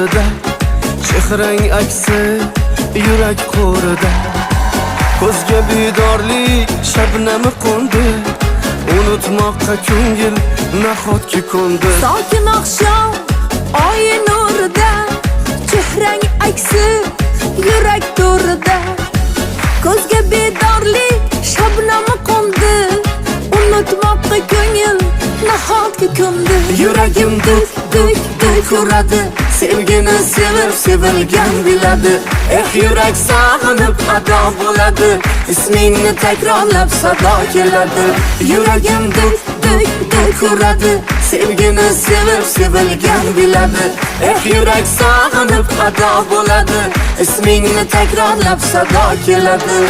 nurida, chehrang aksi yurak qo'rida. Ko'zga bedorlik shabnami qo'ndi, unutmoqqa ko'ngil nahotki ko'ndi. Sokin oqshom oy nurida, chehrang aksi yurak to'rida. Ko'zga bedorlik shabnami qo'ndi, unutmoqqa ko'ngil nahotki ko'ndi. Yuragim duk duk duk uradi, sevgini sevib sevilgan biladi. Yurak sog'inib ado bo'ladi, ismingni takrorlab sado keladi. Yuragim duk duk duk uradi, sevgini sevib sevilgan biladi. Yurak sog'inib ado bo'ladi, ismingni takrorlab sado keladi.